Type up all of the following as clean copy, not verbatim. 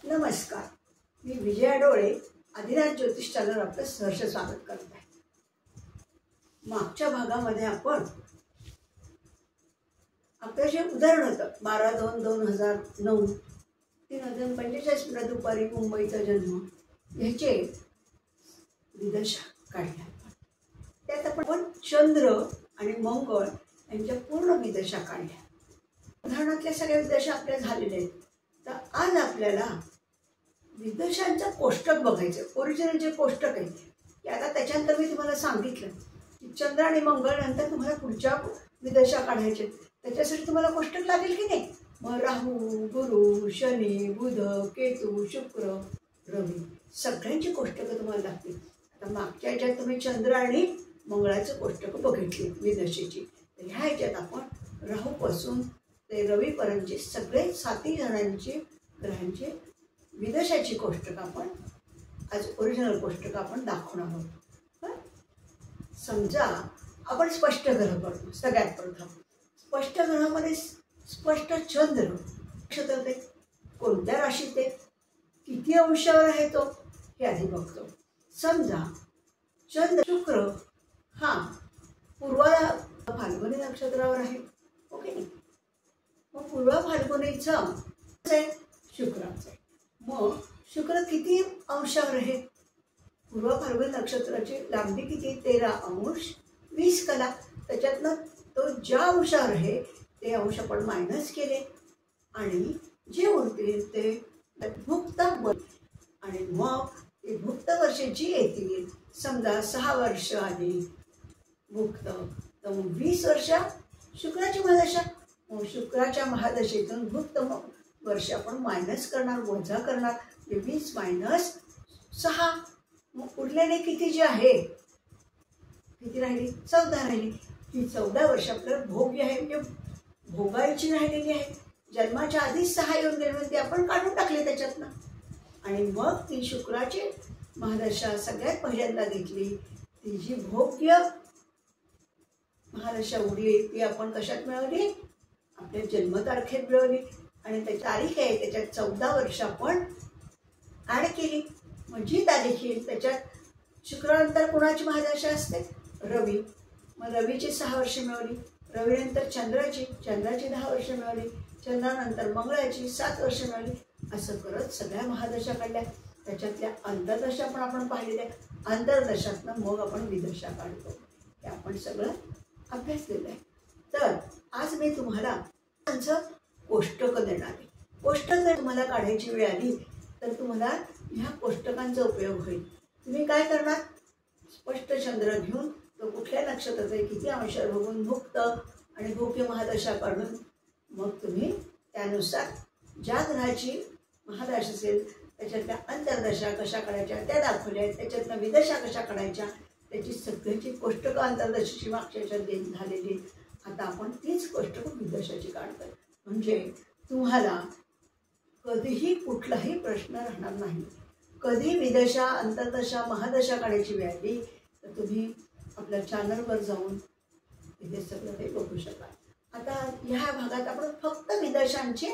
नमस्कार, मी विजया डोळे आदिनाथ ज्योतिष चॅनल आपलं सहर्ष स्वागत करत आहे। मागच्या भागामध्ये आपण आपलं जे उदाहरण होतं 12/2/2009 3:45 दुपारी मुंबईचा जन्म ह्याचे विदशा काढल्या। त्यात आपण चंद्र आणि मंगळ यांच्या पूर्ण विदशा काढल्या। उदाहरणातल्या सगळ्या विदशा आपल्या झालेल्या आहेत। तर आज आपल्याला विदशांचं कोष्टक बघायचं। ओरिजिनल जे कोष्टक आहे की आता त्याच्यानंतर मी तुम्हाला सांगितलं की चंद्र आणि मंगळ नंतर तुम्हाला पुढच्या विदशा काढायचे, त्याच्यासाठी तुम्हाला कोष्टक लागेल की नाही। मग राहू, गुरु, शनी, बुध, केतू, शुक्र, रवी सगळ्यांची कोष्टकं तुम्हाला लागतील। आता मागच्या ह्याच्यात तुम्ही चंद्र आणि मंगळाचं कोष्टक बघितली विदशेची, तर ह्या ह्याच्यात आपण राहूपासून ते रवीपर्यंतचे सगळे 7 जणांचे ग्रहांचे विदशाची कोष्टक आपण आज ओरिजिनल कोष्टक आपण दाखवणार आहोत। समजा आपण स्पष्ट ग्रह पडतो। सगळ्यात प्रथम स्पष्ट ग्रहामध्ये स्पष्ट चंद्र नक्षत्र ते कोणत्या राशीत आहे, किती अंशावर आहे तो हे आधी बघतो। समजा चंद्र शुक्र हा पूर्व फाल्गुनी नक्षत्रावर आहे, ओके नाही। मग पूर्व फाल्गुनीचा शुक्राचा मग शुक्र किती अंशावर आहे, पूर्व फाल्गुनी नक्षत्राची लांबी किती 13 अंश 20 कला। त्याच्यातनं तो ज्या अंशावर आहे ते अंश आपण मायनस केले आणि जे उरतील ते भुक्त आणि मग ते भुक्त वर्षे जी येतील, समजा 6 वर्ष आली भुक्त, तर मग 20 वर्ष शुक्राची महादशा। मग शुक्राच्या महादशेतून भुक्त वर्ष आपण मायनस करणार, वजा करणार, 20 मायनस 6 मग उरलेले किती जे आहे किती राहिली 14 राहिली। ही 14 वर्ष आपल्याला भोग्य आहे, म्हणजे भोगायची राहिलेली आहे। जन्माच्या आधीच 6 येऊन गेले ते आपण काढून टाकले त्याच्यातनं आणि मग ती शुक्राची महादशा सगळ्यात पहिल्यांदा घेतली। ती जी भोग्य महादशा उरली ती आपण कशात मिळवली, आपल्या जन्मतारखेत मिळवली आणि त्याची तारीख आहे त्याच्यात 14 वर्ष आपण ॲड केली। मग जी तारीख येईल त्याच्यात शुक्रानंतर कोणाची महादशा असते, रवी, मग रवीची 6 वर्ष मिळवली। रवीनंतर चंद्राची 10 वर्ष मिळवली। चंद्रानंतर मंगळाची 7 वर्ष मिळवली। असं करत सगळ्या महादशा काढल्या। त्याच्यातल्या अंतर्दशा पण आपण पाहिलेल्या, अंतर्दशातनं मग आपण विदशा काढतो। हे आपण सगळं अभ्यासलेलं आहे। तर आज मी तुम्हाला त्यांचं कोष्टक देणार आहे। कोष्टक जर तुम्हाला काढायची वेळ आली तर तुम्हाला ह्या कोष्टकांचा उपयोग होईल। तुम्ही काय करणार, स्पष्ट चंद्र घेऊन तो कुठल्या नक्षत्राचा आहे किती अंशावर बघून भुक्त आणि भोग्य महादशा काढून मग तुम्ही त्यानुसार ज्या ग्रहाची महादशा असेल त्याच्यातल्या अंतर्दशा कशा काढायच्या त्या दाखवल्या आहेत। त्याच्यातल्या विदशा कशा काढायच्या त्याची सगळ्याची कोष्टकं अंतर्दशेची मागच्या ह्याच्यात झालेली। आता आपण तीच कोष्टकं विदशाची काढतोय, म्हणजे तुम्हाला कधीही कुठलाही प्रश्न राहणार नाही। कधी विदशा अंतर्दशा महादशा काढायची वेळ आली तर तुम्ही आपल्या चॅनलवर जाऊन तिथे सगळं ते बघू शकाल। आता ह्या भागात आपण फक्त विदशांचे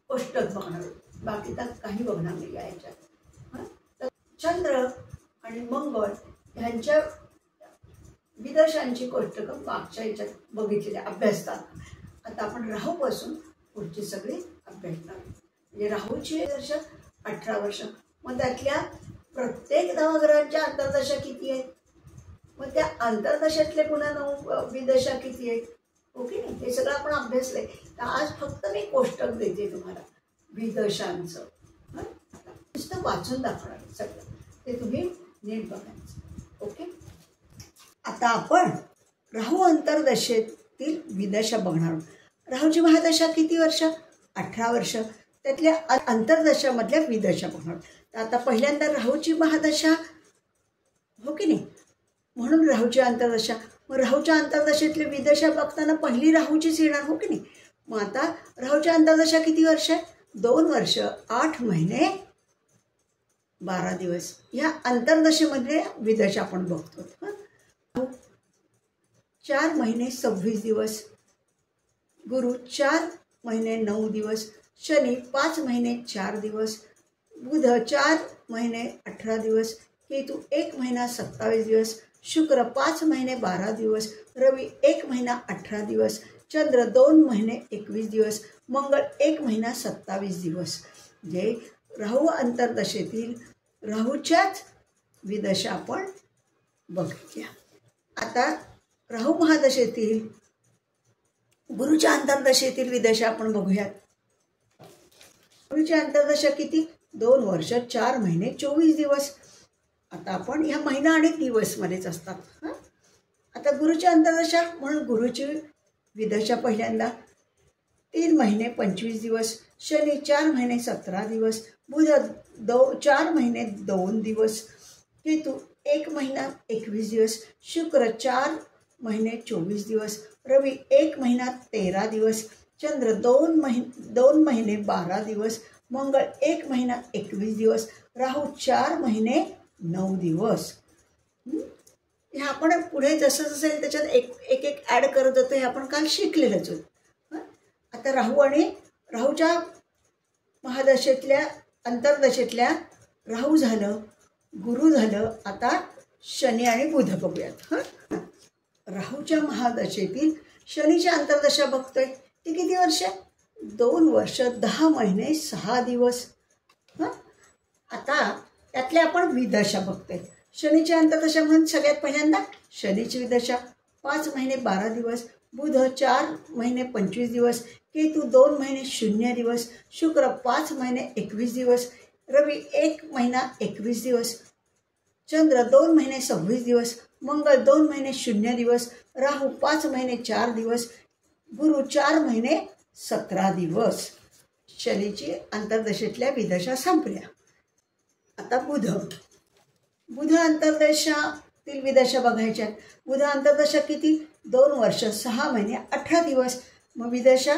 कोष्टक बघणार आहोत, बाकी तर काही बघणार नाही याच्यात। तर चंद्र आणि मंगळ ह्यांच्या विदशांची कोष्टकं मागच्या ह्याच्यात बघितलेल्या अभ्यासतात। आता आपण राहूपासून पुढची सगळी अभ्यासणार। म्हणजे राहूची विदशा 18 वर्ष, मग त्यातल्या प्रत्येक नवग्रहांच्या अंतर्दशा किती आहेत, मग त्या अंतर्दशातले पुन्हा 9 विदशा किती आहेत, ओके नाही। हे सगळं आपण अभ्यासलंय। तर आज फक्त मी कोष्टक देते तुम्हाला विदशांचं, नुसतं वाचून दाखवणार सगळं, ते तुम्ही नीट बघायचं, ओके। आता आपण राहू अंतर्दशेतील विदशा बघणार आहोत। राहूची महादशा किती वर्ष, 18 वर्ष, त्यातल्या अंतर्दशामधल्या विदशा बघणार। तर आता पहिल्यांदा राहूची महादशा, हो की नाही, म्हणून राहूची अंतर्दशा। मग राहूच्या अंतर्दशेतली विदशा बघताना पहिली राहूचीच येणार, हो की नाही। मग आता राहूच्या अंतर्दशा किती वर्ष आहे, 2 वर्ष 8 महिने 12 दिवस। ह्या अंतर्दशेमध्ये विदशा आपण बघतो। 4 महिने 26 दिवस, गुरु 4 महिने 9 दिवस, शनी 5 महिने 4 दिवस, बुध 4 महिने 18 दिवस, केतू 1 महिना 27 दिवस, शुक्र 5 महिने 12 दिवस, रवी 1 महिना 18 दिवस, चंद्र 2 महिने 21 दिवस, मंगळ 1 महिना 27 दिवस. जे राहू अंतर्दशेतील राहूच्याच विदशा आपण बघूया. आता राहू महादशेतील गुरुच्या अंतर्दशेतील विदशा आपण बघूयात. गुरुची अंतर्दशा किती? 2 वर्ष 4 महिने 24 दिवस. आता आपण ह्या महिना आणि दिवस मध्येच असतात. आता गुरुची अंतर्दशा म्हणून गुरुची विदशा पहिल्यांदा 3 महिने 25 दिवस, शनी 4 महिने 17 दिवस, बुध 4 महिने 2 दिवस, केतू 1 महिना 21 दिवस, शुक्र 4 महिने 24 दिवस, रवी 1 महिना 13 दिवस, चंद्र 2 महिने 12 दिवस, मंगळ 1 महिना 21 दिवस, राहू 4 महिने 9 दिवस. हे आपण पुढे जसं जसं येईल त्याच्यात एक एक ॲड करत जातो. हे आपण काल शिकलेलंच होतं. आता राहू आणि राहूच्या महादशेतल्या अंतर्दशेतल्या राहू झालं, गुरु झालं. आता शनी आणि बुध बघूयात. राहूच्या महादशेतील शनीची अंतर्दशा बघतोय. ती किती वर्ष? 2 वर्ष 10 महिने 6 दिवस. आता त्यातले आपण विदशा बघतोय. शनीची अंतर्दशा म्हणून सगळ्यात पहिल्यांदा शनीची विदशा 5 महिने 12 दिवस, बुध 4 महिने 25 दिवस, केतू 2 महिने 0 दिवस, शुक्र 5 महिने 21 दिवस, रवी 1 महिना 21 दिवस, चंद्र 2 महिने 26 दिवस, मंगळ 2 महिने 0 दिवस, राहू 5 महिने 4 दिवस, गुरु 4 महिने 17 दिवस. शनीची अंतर्दशेतल्या विदशा संपल्या. आता बुध अंतर्दशातील विदशा बघायच्या. बुध अंतर्दशा किती? 2 वर्ष 6 महिने 18 दिवस. मग विदशा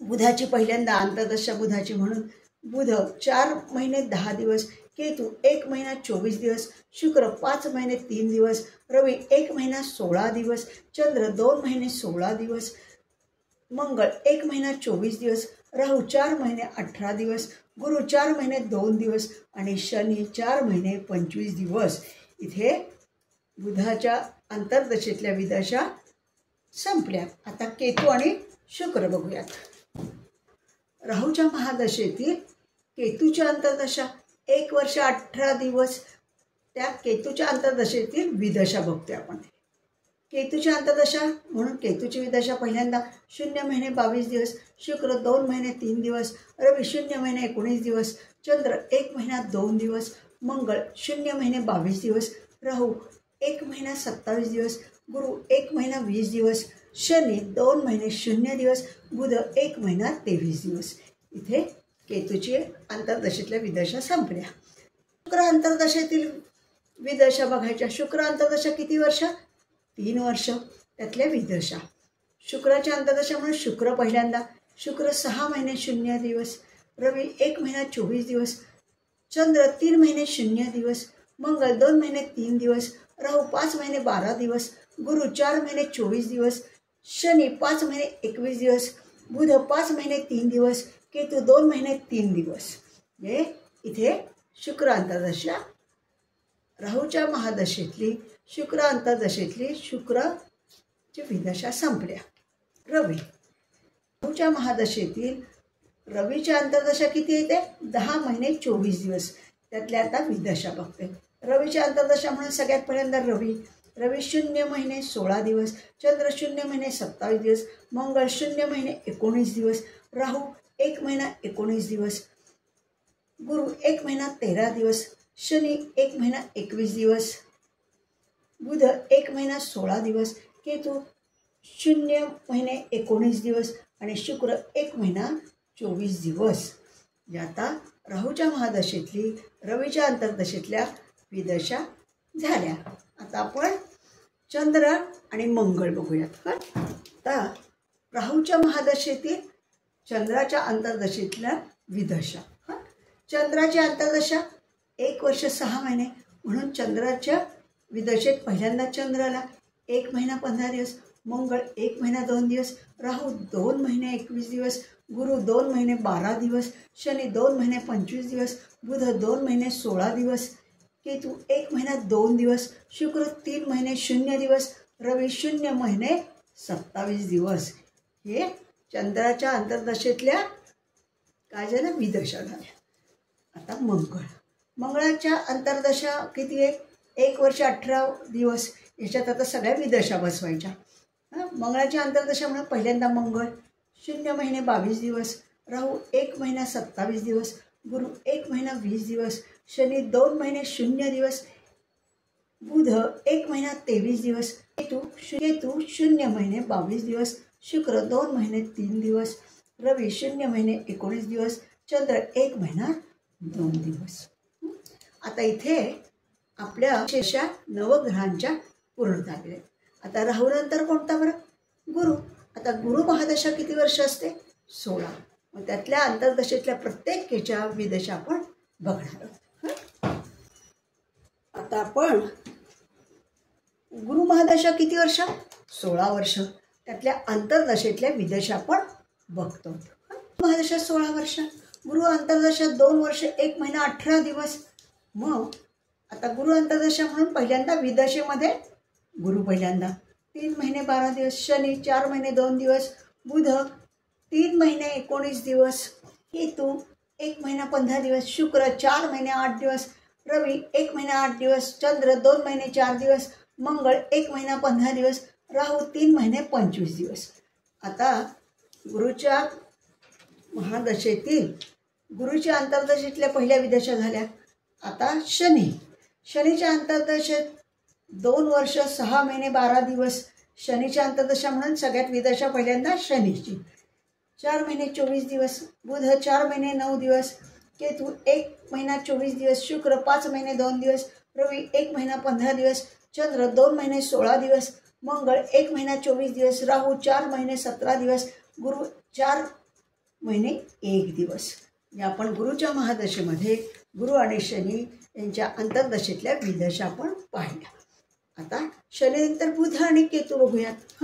बुधाची पहिल्यांदा अंतर्दशा बुधाची म्हणून बुध 4 महिने 10 दिवस, केतू 1 महिना 24 दिवस, शुक्र 5 महिने 3 दिवस, रवी 1 महिना 16 दिवस, चंद्र 2 महिने 16 दिवस, मंगळ 1 महिना 24 दिवस, राहू 4 महिने 18 दिवस, गुरु 4 महिने 2 दिवस आणि शनी 4 महिने 25 दिवस. इथे बुधाच्या अंतर्दशेतल्या विदशा संपल्या. आता केतू आणि शुक्र बघूयात. राहूच्या महादशेतील केतूच्या अंतर्दशा 1 वर्ष 18 दिवस. त्या केतूच्या अंतर्दशेतील विदशा बघतोय आपण. केतूच्या अंतर्दशा म्हणून केतूची विदशा पहिल्यांदा 0 महिने 22 दिवस, शुक्र 2 महिने 3 दिवस, रवी 0 महिने 19 दिवस, चंद्र 1 महिना 2 दिवस, मंगळ 0 महिने 22 दिवस, राहू 1 महिना 27 दिवस, गुरु 1 महिना 20 दिवस, शनी 2 महिने 0 दिवस, बुध 1 महिना 23 दिवस. इथे केतूची अंतर्दशेतल्या विदशा संपल्या. शुक्र अंतर्दशेतील विदशा बघायच्या. शुक्र अंतर्दशा किती वर्ष? 3 वर्ष. त्यातल्या विदशा शुक्राच्या अंतर्दशा म्हणून शुक्र पहिल्यांदा. शुक्र 6 महिने 0 दिवस, रवी 1 महिना 24 दिवस, चंद्र 3 महिने 0 दिवस, मंगळ 2 महिने 3 दिवस, राहू 5 महिने 12 दिवस, गुरु 4 महिने 24 दिवस, शनी 5 महिने 21 दिवस, बुध 5 महिने 3 दिवस, केतू 2 महिने 3 दिवस. हे इथे शुक्र अंतर्दशा राहूच्या महादशेतली शुक्र अंतर्दशेतली शुक्रची विदशा संपल्या. राहूच्या महादशेतील रवीच्या अंतर्दशा किती येते? 10 महिने 24 दिवस. त्यातल्या आता विदशा बघते. रवीच्या अंतर्दशा म्हणून सगळ्यात पहिल्यांदा रवी 0 महिने 16 दिवस, चंद्र 0 महिने 27 दिवस, मंगळ 0 महिने 19 दिवस, राहू 1 महिना 19 दिवस, गुरु 1 महिना 13 दिवस, शनी 1 महिना 21 दिवस, बुध 1 महिना 16 दिवस, केतू 0 महिने 19 दिवस आणि शुक्र 1 महिना 24 दिवस. आता राहूच्या महादशेतली रवीच्या अंतर्दशेतल्या विदशा झाल्या. आता आपण चंद्र आणि मंगळ बघूयात. आता राहूच्या महादशेतील चंद्राच्या अंतर्दशेतल्या विदशा. चंद्राची अंतर्दशा 1 वर्ष 6 महिने म्हणून चंद्राच्या विदशेत पहिल्यांदा चंद्राला 1 महिना 15 दिवस, मंगळ 1 महिना 2 दिवस, राहू 2 महिने 21 दिवस, गुरु 2 महिने 12 दिवस, शनी 2 महिने 25 दिवस, बुध 2 महिने 16 दिवस, केतू 1 महिना 2 दिवस, शुक्र 3 महिने 0 दिवस, रवी 0 महिने 27 दिवस. हे चंद्राच्या अंतर्दशेतल्या काय झालं विदशा झाल्या. आता मंगळाच्या अंतर्दशा किती आहे? 1 वर्ष 18 दिवस. याच्यात आता सगळ्या विदशा बसवायच्या. मंगळाची अंतर्दशा म्हणून पहिल्यांदा मंगळ 0 महिने 22 दिवस, राहू 1 महिना 27 दिवस, गुरु 1 महिना 20 दिवस, शनी 2 महिने 0 दिवस, बुध 1 महिना 23 दिवस, केतू 0 महिने 22 दिवस, शुक्र 2 महिने 3 दिवस, रवी 0 महिने 19 दिवस, चंद्र 1 महिना 2 दिवस. आता इथे आपल्या शेषा नवग्रहांच्या पूर्ण झालेल्या. आता राहूनंतर कोणता बरं? गुरु. आता गुरु महादशा किती वर्ष असते? 16. मग त्यातल्या अंतर्दशेतल्या प्रत्येकीच्या विदशा आपण बघणार आहोत. आता आपण गुरु महादशा किती वर्ष? 16 वर्ष. त्यातल्या अंतर्दशेतल्या विदशा आपण बघतो. महादशा 16 वर्ष, गुरु अंतर्दशा 2 वर्ष 1 महिना 18 दिवस. मग आता गुरु अंतर्दशा म्हणून पहिल्यांदा विदशेमध्ये गुरु पहिल्यांदा 3 महिने 12 दिवस, शनी 4 महिने 2 दिवस, बुध 3 महिने 19 दिवस, केतू 1 महिना 15 दिवस, शुक्र 4 महिने 8 दिवस, रवी 1 महिना 8 दिवस, चंद्र 2 महिने 4 दिवस, मंगळ 1 महिना 15 दिवस, राहू 3 महिने 25 दिवस. आता गुरुच्या महादशेतील गुरुच्या अंतर्दशेतल्या पहिल्या विदशा झाल्या. आता शनीच्या अंतर्दशेत 2 वर्ष 6 महिने 12 दिवस. शनीच्या अंतर्दशा म्हणून सगळ्यात विदशा पहिल्यांदा शनीची 4 महिने 24 दिवस, बुध 4 महिने 9 दिवस, केतू 1 महिना 24 दिवस, शुक्र 5 महिने 2 दिवस, रवी 1 महिना 15 दिवस, चंद्र 2 महिने 16 दिवस, मंगळ 1 महिना 24 दिवस, राहू 4 महिने 17 दिवस, गुरु 4 महिने 1 दिवस. या आपण गुरुच्या महादशेमध्ये गुरु आणि शनी यांच्या अंतर्दशेतल्या विदशा आपण पाहिल्या. आता शनीनंतर बुध आणि केतू बघूयात.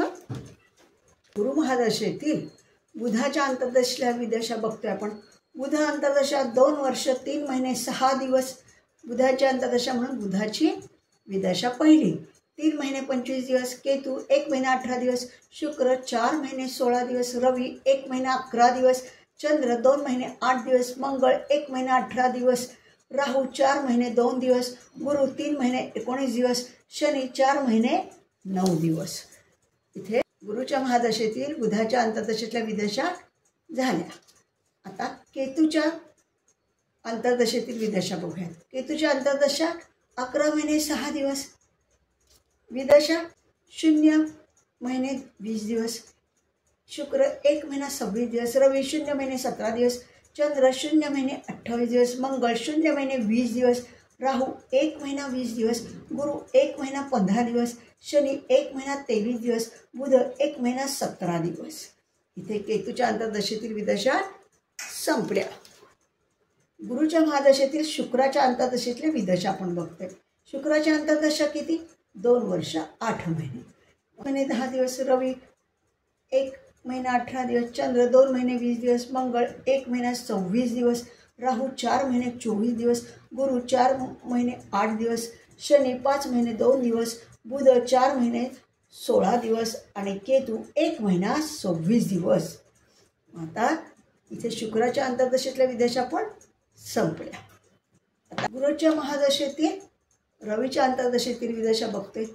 गुरु महादशेतील बुधाच्या अंतर्दशेतल्या विदशा बघतोय आपण. बुध अंतर्दशा 2 वर्ष 3 महिने 6 दिवस. बुधाच्या अंतर्दशा म्हणून बुधाची विदशा पहिली 3 महिने 25 दिवस, केतू 1 महिना 18 दिवस, शुक्र 4 महिने 16 दिवस, रवी 1 महिना 11 दिवस, चंद्र 2 महिने 8 दिवस, मंगळ 1 महिना 18 दिवस, राहू 4 महिने 2 दिवस, गुरु 3 महिने 19 दिवस, शनी 4 महिने 9 दिवस. इथे गुरुच्या महादशेतील बुधाच्या अंतर्दशेतल्या विदशा झाल्या. आता केतूच्या अंतर्दशेतील विदशा बघूयात. केतूच्या अंतर्दशा 11 महिने 6 दिवस, विदशा 0 महिने 20 दिवस, शुक्र 1 महिना 26 दिवस, रवी 0 महिने 17 दिवस, चंद्र 0 महिने 28 दिवस, मंगळ 0 महिने 20 दिवस, राहू 1 महिना 20 दिवस, गुरु 1 महिना 15 दिवस, शनी 1 महिना 23 दिवस, बुध 1 महिना 17 दिवस. इथे केतूच्या अंतर्दशेतील विदशा संपल्या. गुरुच्या महादशेतील शुक्राच्या अंतर्दशेतल्या विदशा आपण बघतोय. शुक्राच्या अंतर्दशा किती? 2 वर्ष 8 महिने 10 दिवस, रवी 1 महिना 18 दिवस, चंद्र 2 महिने 20 दिवस, मंगळ 1 महिना 26 दिवस, राहू 4 महिने 24 दिवस, गुरु 4 महिने 8 दिवस, शनी 5 महिने 2 दिवस, बुध 4 महिने 16 दिवस आणि केतू 1 महिना 26 दिवस. आता इथे शुक्राच्या अंतर्दशेतल्या विदशा पण संपल्या. आता गुरुच्या महादशेतील रवीच्या अंतर्दशेतील विदशा बघतोय.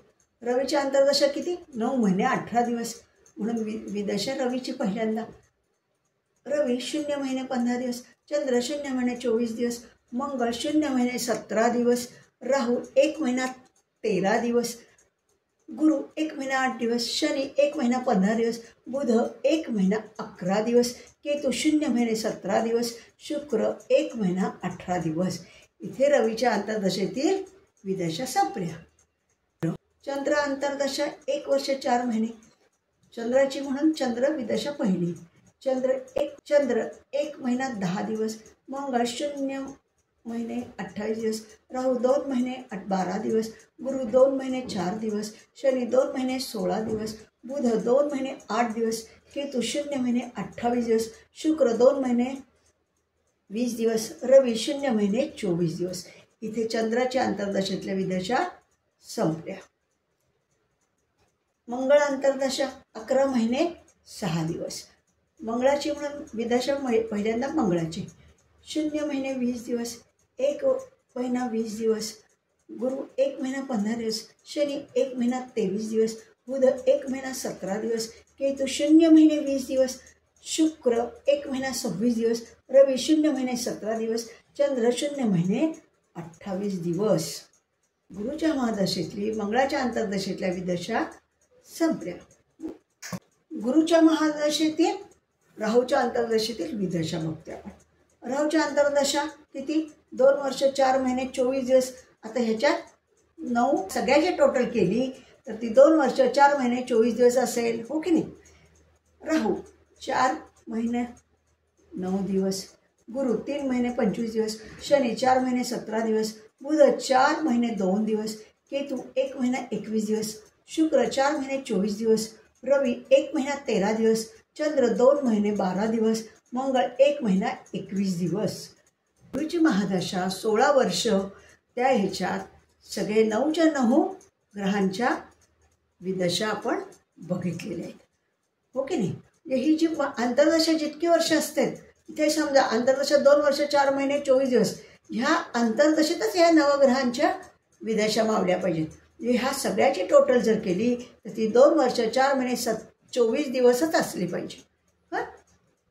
रवीच्या अंतर्दशा किती? 9 महिने 18 दिवस. म्हणून विदशा रवीची पहिल्यांदा. रवी 0 महिने 15 दिवस, चंद्र 0 महिने 24 दिवस, मंगळ 0 महिने 17 दिवस, राहू 1 महिना 13 दिवस, गुरु 1 महिना 8 दिवस, शनी 1 महिना 15 दिवस, बुध 1 महिना 11 दिवस, केतू 0 महिने 17 दिवस, शुक्र 1 महिना 18 दिवस. इथे रवीच्या अंतर्दशेतील विदशा संपल्या. चंद्र अंतर्दशा 1 वर्ष 4 महिने. चंद्राची म्हणून चंद्र विदशा पहिली. चंद्र 1 महिना 10 दिवस, मंगळ 0 महिने 28 दिवस, राहू 2 महिने 12 दिवस, गुरु 2 महिने 4 दिवस, शनी 2 महिने 16 दिवस, बुध 2 महिने 8 दिवस, केतू 0 महिने 28 दिवस, शुक्र 2 महिने 20 दिवस, रवी 0 महिने 24 दिवस. इथे चंद्राच्या अंतर्दशेतल्या विदशा संपल्या. मंगळ अंतर्दशा 11 महिने 6 दिवस. मंगळाची म्हणून विदशा पहिल्यांदा मंगळाची 0 महिने 20 दिवस, 1 महिना 20 दिवस, गुरु 1 महिना 15 दिवस, शनी 1 महिना 23 दिवस, बुध 1 महिना 17 दिवस, केतू 0 महिने 20 दिवस, शुक्र 1 महिना 26 दिवस, रवी 0 महिने 17 दिवस, चंद्र 0 महिने 28 दिवस. गुरुच्या महादशेतली मंगळाच्या अंतर्दशेतल्या विदशा संपल्या. गुरुच्या महादशेतील राहूच्या अंतर्दशेतील विदशा बघते आपण. राहूच्या अंतर्दशा किती? 2 वर्ष 4 महिने 24 दिवस. आता ह्याच्यात 9 सगळ्याची टोटल केली तर ती 2 वर्ष 4 महिने 24 दिवस असेल, हो की नाही. राहू 4 महिने 9 दिवस, गुरु 3 महिने 25 दिवस, शनी 4 महिने 17 दिवस, बुध 4 महिने 2 दिवस, केतू 1 महिना 21 दिवस, शुक्र 4 महिने 24 दिवस, रवी 1 महिना 13 दिवस, चंद्र 2 महिने 12 दिवस, मंगळ 1 महिना 21 दिवस. गुरुची महादशा 16 वर्ष. त्या ह्याच्यात सगळे 9च्या 9 ग्रहांच्या विदशा आपण बघितलेल्या आहेत, हो की नाही. ही जी अंतर्दशा जितकी वर्ष असतात, इथे समजा अंतर्दशा 2 वर्ष 4 महिने 24 दिवस, ह्या अंतर्दशेतच ह्या नवग्रहांच्या विदशा मावल्या पाहिजेत. ह्या सगळ्याची टोटल जर केली तर ती 2 वर्ष 4 महिने 24 दिवसच असली पाहिजे. हां,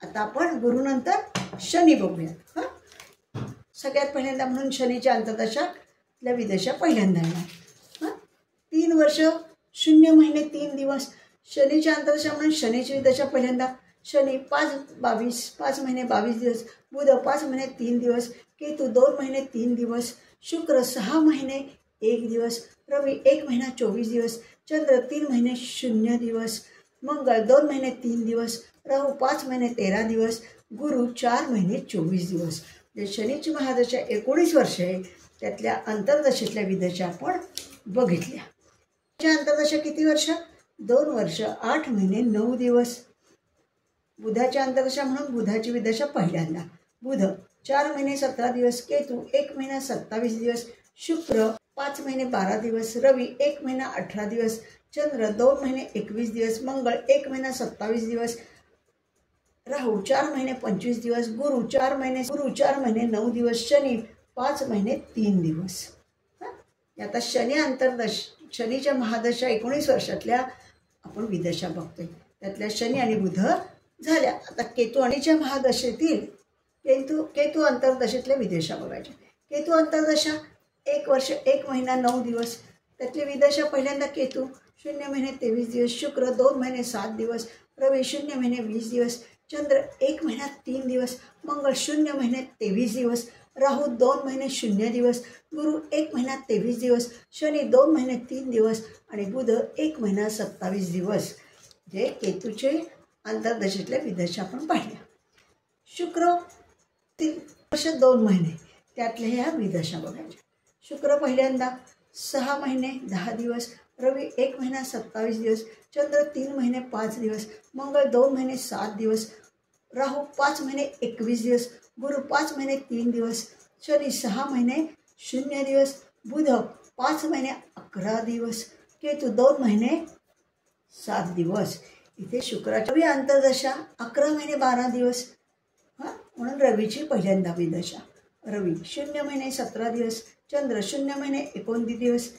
आता आपण गुरुनंतर शनी बघूयात. हां, सगळ्यात पहिल्यांदा म्हणून शनीच्या अंतर्दशातल्या विदशा पहिल्यांदा येणार. हां, 3 वर्ष 0 महिने 3 दिवस शनीच्या अंतर्दशा म्हणून शनीची विदशा पहिल्यांदा. शनी 5 महिने 22 दिवस, बुध 5 महिने 3 दिवस, केतू 2 महिने 3 दिवस, शुक्र 6 महिने 1 दिवस, रवी 1 महिना 24 दिवस, चंद्र 3 महिने 0 दिवस, मंगळ 2 महिने 3 दिवस, राहू 5 महिने 13 दिवस, गुरु 4 महिने 24 दिवस. जे शनीची महादशा 19 वर्ष आहे, त्यातल्या अंतर्दशेतल्या विदशा आपण बघितल्या. अंतर्दशा किती वर्ष? 2 वर्ष 8 महिने 9 दिवस. बुधाच्या अंतर्दशा म्हणून बुधाची विदशा पहिल्यांदा. बुध 4 महिने 17 दिवस, केतू 1 महिना 27 दिवस, शुक्र 5 महिने 12 दिवस, रवी 1 महिना 18 दिवस, चंद्र 2 महिने 21 दिवस, मंगळ 1 महिना 27 दिवस, राहू 4 महिने 25 दिवस, गुरु 4 महिने 9 दिवस, शनी 5 महिने 3 दिवस. आता शनीच्या महादशा 19 वर्षातल्या आपण विदशा बघतोय. त्यातल्या शनी आणि बुध झाल्या. आता केतू आणिच्या महादशेतील केतू अंतर्दशेतल्या विदशा बघायच्या. केतू अंतर्दशा 1 वर्ष 1 महिना 9 दिवस. त्यातली विदशा पहिल्यांदा केतू 0 महिने 23 दिवस, शुक्र 2 महिने 7 दिवस, रवी 0 महिने 20 दिवस, चंद्र 1 महिना 3 दिवस, मंगळ 0 महिने 23 दिवस, राहू 2 महिने 0 दिवस, गुरु 1 महिना 23 दिवस, शनी 2 महिने 3 दिवस आणि बुध 1 महिना 27 दिवस. जे केतूचे अंतर्दशेतल्या विदशा आपण पाहिल्या. शुक्र 3 वर्ष 2 महिने त्यातल्या ह्या विदशा बघायच्या. शुक्र पहिल्यांदा 6 महिने 10 दिवस, रवी 1 महिना 27 दिवस, चंद्र 3 महिने 5 दिवस, मंगळ 2 महिने 7 दिवस, राहू 5 महिने 21 दिवस, गुरु 5 महिने 3 दिवस, शनी 6 महिने 0 दिवस, बुध 5 महिने 11 दिवस, केतू 2 महिने 7 दिवस. इथे शुक्राची अंतर्दशा 11 महिने 12 दिवस. हां, म्हणून रवीची पहिल्यांदा विदशा. रवी 0 महिने 17 दिवस, चंद्र 0 महिने 29 दिवस,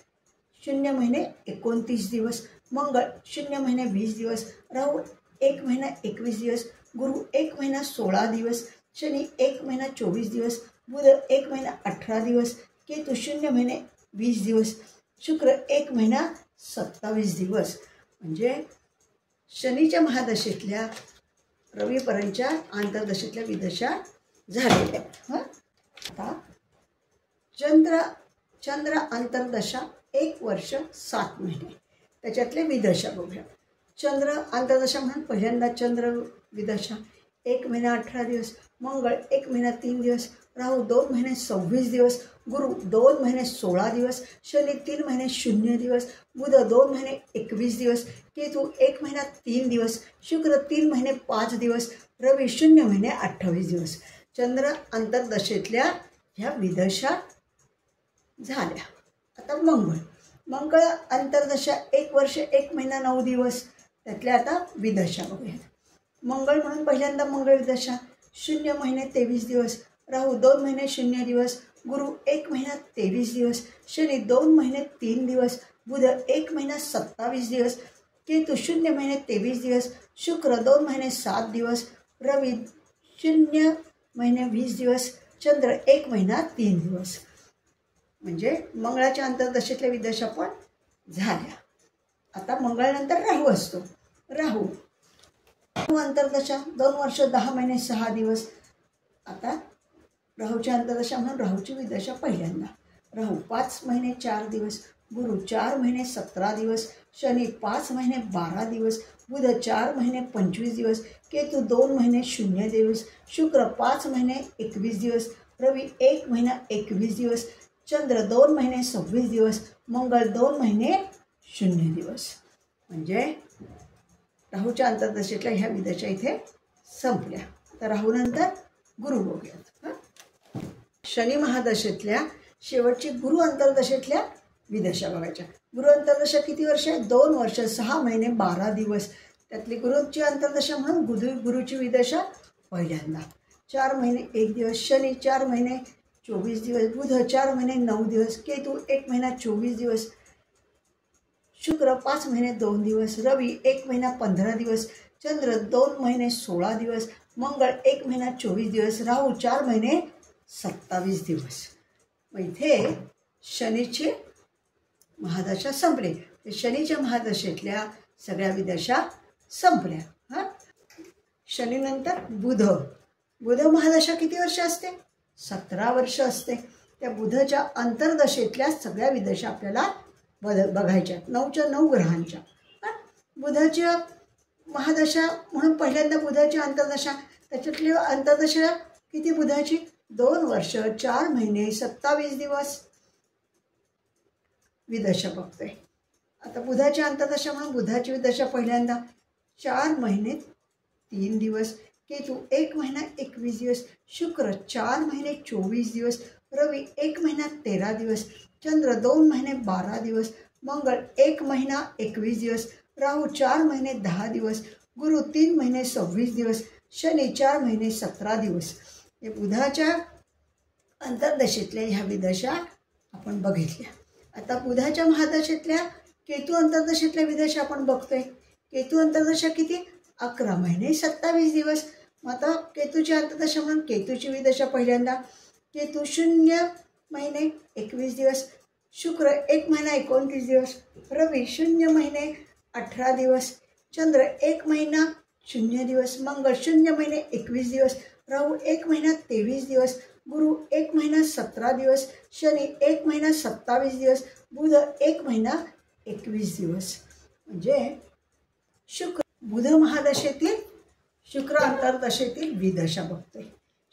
0 महिने 29 दिवस, मंगळ 0 महिने 20 दिवस, राहू 1 महिना 21 दिवस, गुरु 1 महिना 16 दिवस, शनी 1 महिना 24 दिवस, बुध 1 महिना 18 दिवस, केतू 0 महिने 20 दिवस, शुक्र 1 महिना 27 दिवस. म्हणजे शनीच्या महादशेतल्या रवीपर्यंतच्या आंतरदशेतल्या विदशा झालेल्या. हां, आता चंद्र अंतर्दशा 1 वर्ष 7 महिने त्याच्यातले विदशा बघूया. चंद्र अंतर्दशा म्हणून पहिल्यांदा चंद्र विदशा 1 महिना 18 दिवस, मंगळ 1 महिना 3 दिवस, राहू 2 महिने 26 दिवस, गुरु 2 महिने 16 दिवस, शनी 3 महिने 0 दिवस, बुध 2 महिने 21 दिवस, केतू 1 महिना 3 दिवस, शुक्र 3 महिने 5 दिवस, रवी 0 महिने 28 दिवस. चंद्र अंतर्दशेतल्या ह्या विदशा झाल्या. आता मंगळ अंतर्दशा 1 वर्ष 1 महिना 9 दिवस, त्यातल्या आता विदशा बघूयात. मंगळ म्हणून पहिल्यांदा मंगळ विदशा 0 महिने 23 दिवस, राहू 2 महिने 0 दिवस, गुरु 1 महिना 23 दिवस, शनी 2 महिने 3 दिवस, बुध 1 महिना 27 दिवस, केतू 0 महिने 23 दिवस, शुक्र 2 महिने 7 दिवस, रवी 0 महिने 20 दिवस, चंद्र 1 महिना 3 दिवस. म्हणजे मंगळाच्या अंतर्दशेतल्या विदशा पण झाल्या. आता मंगळानंतर राहू असतो. राहू अंतर्दशा 2 वर्ष 10 महिने 6 दिवस. आता राहूची अंतर्दशा म्हणून राहूची विदशा पहिल्यांदा. राहू 5 महिने 4 दिवस, गुरु 4 महिने 17 दिवस, शनी 5 महिने 12 दिवस, बुध 4 महिने 25 दिवस, केतू 2 महिने 0 दिवस, शुक्र 5 महिने 21 दिवस, रवी 1 महिना 21 दिवस, चंद्र 2 महिने 26 दिवस, मंगळ 2 महिने 0 दिवस. म्हणजे राहूच्या अंतर्दशेतल्या ह्या विदशा इथे संपल्या. आता राहूनंतर गुरु बघूयात. शनी महादशेतल्या शेवटची गुरु अंतर्दशेतल्या विदशा बघायच्या. गुरु अंतर्दशा किती वर्ष आहे? 2 वर्ष 6 महिने 12 दिवस. त्यातली गुरुची अंतर्दशा म्हणून गुरुची विदशा पहिल्यांदा. 4 महिने 1 दिवस, शनी 4 महिने 24 दिवस, बुध 4 महिने 9 दिवस, केतू 1 महिना 24 दिवस, शुक्र 5 महिने 2 दिवस, रवी 1 महिना 15 दिवस, चंद्र 2 महिने 16 दिवस, मंगळ 1 महिना 24 दिवस, राहू 4 महिने 27 दिवस. मग इथे शनीची महादशा संपली. शनीच्या महादशेतल्या सगळ्या विदशा संपल्या. शनीनंतर बुध महादशा किती वर्ष असते? 17 वर्ष असते. त्या बुधच्या अंतर्दशेतल्या सगळ्या विदशा आपल्याला बघायच्या. 9च्या 9 ग्रहांच्या. बुधाच्या महादशा म्हणून पहिल्यांदा बुधाची अंतर्दशा. त्याच्यातली अंतर्दशा किती बुधाची? 2 वर्ष 4 महिने 27 दिवस विदशा बघतोय. आता बुधाची अंतर्दशा म्हणून बुधाची विदशा पहिल्यांदा 4 महिने 3 दिवस, केतू 1 महिना 21 दिवस, शुक्र 4 महिने 24 दिवस, रवी 1 महिना 13 दिवस, चंद्र 2 महिने 12 दिवस, मंगळ 1 महिना 21 दिवस, राहू 4 महिने 10 दिवस, गुरु 3 महिने 26 दिवस, शनी 4 महिने 17 दिवस. हे बुधाच्या अंतर्दशेतल्या ह्या विदशा आपण बघितल्या. आता बुधाच्या महादशेतल्या केतू अंतर्दशेतल्या विदशा आपण बघतोय. केतू अंतर्दशा किती? 11 महिने 27 दिवस. मग आता केतूची अंतर्दशा म्हणून केतूची विदशा पहिल्यांदा. केतू 0 महिने 21 दिवस, शुक्र 1 महिना 29 दिवस, रवी 0 महिने 18 दिवस, चंद्र 1 महिना 0 दिवस, मंगळ 0 महिने 21 दिवस, राहू 1 महिना 23 दिवस, गुरु 1 महिना 17 दिवस, शनी 1 महिना 27 दिवस, बुध 1 महिना 21 दिवस. म्हणजे बुध महादशेतील शुक्र अंतर्दशेतील विदशा बघतोय.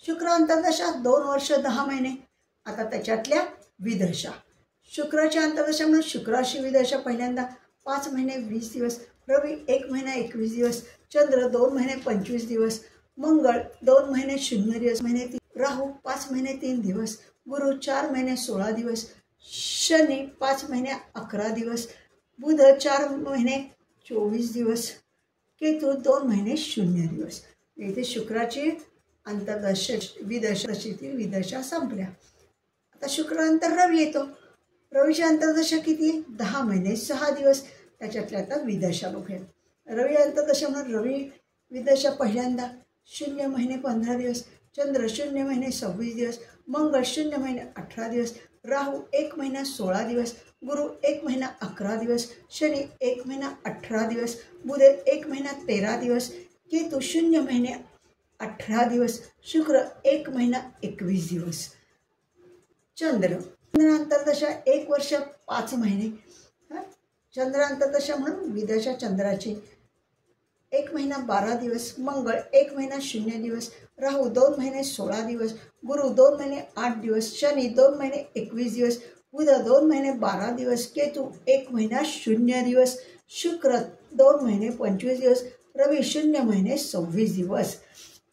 शुक्र अंतर्दशा 2 वर्ष 10 महिने. आता त्याच्यातल्या विदशा. शुक्राच्या अंतर्दशा म्हणून शुक्राची विदशा पहिल्यांदा 5 महिने 20 दिवस, रवी 1 महिना 21 दिवस, चंद्र 2 महिने 25 दिवस, मंगळ 2 महिने 0 दिवस, राहू 5 महिने 3 दिवस, गुरु 4 महिने 16 दिवस, शनी 5 महिने 11 दिवस, बुध 4 महिने 24 दिवस, केतू 2 महिने 0 दिवस. इथे शुक्राची विदशेतील विदशा संपल्या. आता शुक्रानंतर रवी येतो. रवीची अंतर्दशा किती? 10 महिने 6 दिवस. त्याच्यातल्या आता विदशा बघूया. रवी अंतर्दशा म्हणून रवी विदशा पहिल्यांदा 0 महिने 15 दिवस, चंद्र 0 महिने 26 दिवस, मंगळ 0 महिने 18 दिवस, राहू 1 महिना 16 दिवस, गुरु 1 महिना 11 दिवस, शनी 1 महिना 18 दिवस, बुध 1 महिना 13 दिवस, केतू 0 महिने 18 दिवस, शुक्र 1 महिना 21 दिवस. चंद्र अंतर्दशा 1 वर्ष 5 महिने. चंद्र अंतर्दशा म्हणून विदशा चंद्राची 1 महिना 12 दिवस, मंगळ 1 महिना 0 दिवस, राहू 2 महिने 16 दिवस, गुरु 2 महिने 8 दिवस, शनी 2 महिने 21 दिवस, बुध 2 महिने 12 दिवस, केतू 1 महिना 0 दिवस, शुक्र 2 महिने 25 दिवस, रवी 0 महिने 26 दिवस.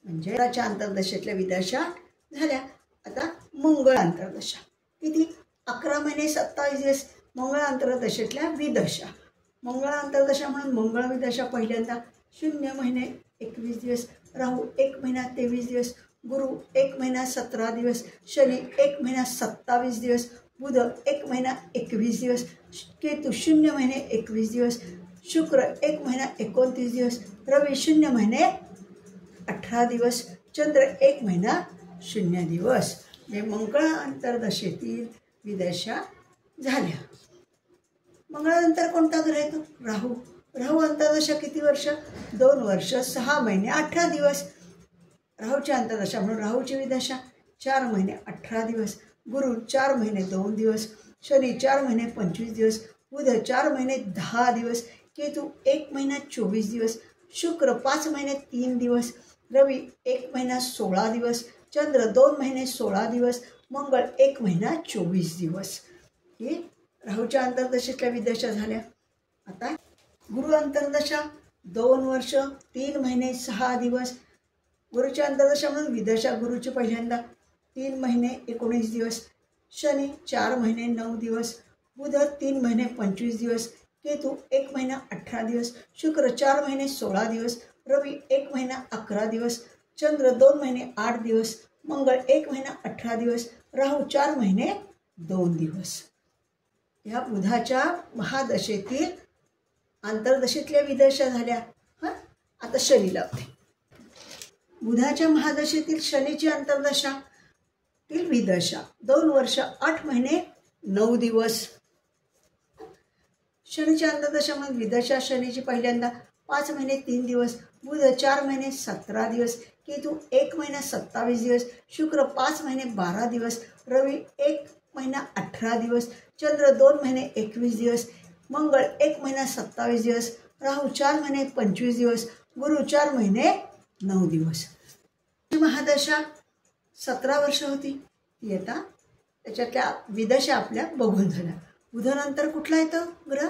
म्हणजे मंगळाच्या अंतर्दशेतल्या विदशा झाल्या. आता मंगळ अंतर्दशा किती? 11 महिने 27 दिवस मंगळ अंतर्दशेतल्या विदशा. मंगळ अंतर्दशा म्हणून मंगळ विदशा पहिल्यांदा 0 महिने 21 दिवस, राहू 1 महिना 23 दिवस, गुरु 1 महिना 17 दिवस, शनी 1 महिना 27 दिवस, बुध 1 महिना 21 दिवस, केतू 0 महिने 21 दिवस, शुक्र 1 महिना 29 दिवस, रवी 0 महिने 18 दिवस, चंद्र 1 महिना 0 दिवस. म्हणजे मंगळ अंतर्दशेतील विदशा झाल्या. मंगळानंतर कोणता ग्रह येतो? राहू. राहू अंतर्दशा किती वर्ष? 2 वर्ष 6 महिने 18 दिवस. राहूची अंतर्दशा म्हणून राहूची विदशा 4 महिने 18 दिवस, गुरु 4 महिने 2 दिवस, शनी 4 महिने 25 दिवस, बुध 4 महिने 10 दिवस, केतू 1 महिना 24 दिवस, शुक्र 5 महिने 3 दिवस, रवी 1 महिना 16 दिवस, चंद्र 2 महिने 16 दिवस, मंगळ 1 महिना 24 दिवस. ही राहूच्या अंतर्दशेतल्या विदशा झाल्या. आता गुरु अंतर्दशा 2 वर्ष 3 महिने 6 दिवस. गुरुच्या अंतर्दशा म्हणून विदशा गुरुची पहिल्यांदा 3 महिने 19 दिवस, शनी 4 महिने 9 दिवस, बुध 3 महिने 25 दिवस, केतू 1 महिना 18 दिवस, शुक्र 4 महिने 16 दिवस, रवी 1 महिना 11 दिवस, चंद्र 2 महिने 8 दिवस, मंगळ 1 महिना 18 दिवस, राहू 4 महिने 2 दिवस. ह्या बुधाच्या महादशेतील अंतर्दशेतल्या विदशा झाल्या. आता शनी लावते. बुधाच्या महादशेतील शनीची अंतर्दशा तील विदशा 2 वर्ष 8 महिने 9 दिवस. शनीच्या अंतर्दशामध्ये विदशा शनीची पहिल्यांदा 5 महिने 3 दिवस, बुध 4 महिने 17 दिवस, केतू 1 महिना 27 दिवस, शुक्र 5 महिने 12 दिवस, रवी 1 महिना 18 दिवस, चंद्र 2 महिने 21 दिवस, मंगळ 1 महिना 27 दिवस, राहू 4 महिने 25 दिवस, गुरु 4 महिने 9 दिवस. महादशा 17 वर्ष होती. ती आता त्याच्यातल्या विदशा आपल्या बघून झाल्या. बुधानंतर कुठला येतो ग्रह?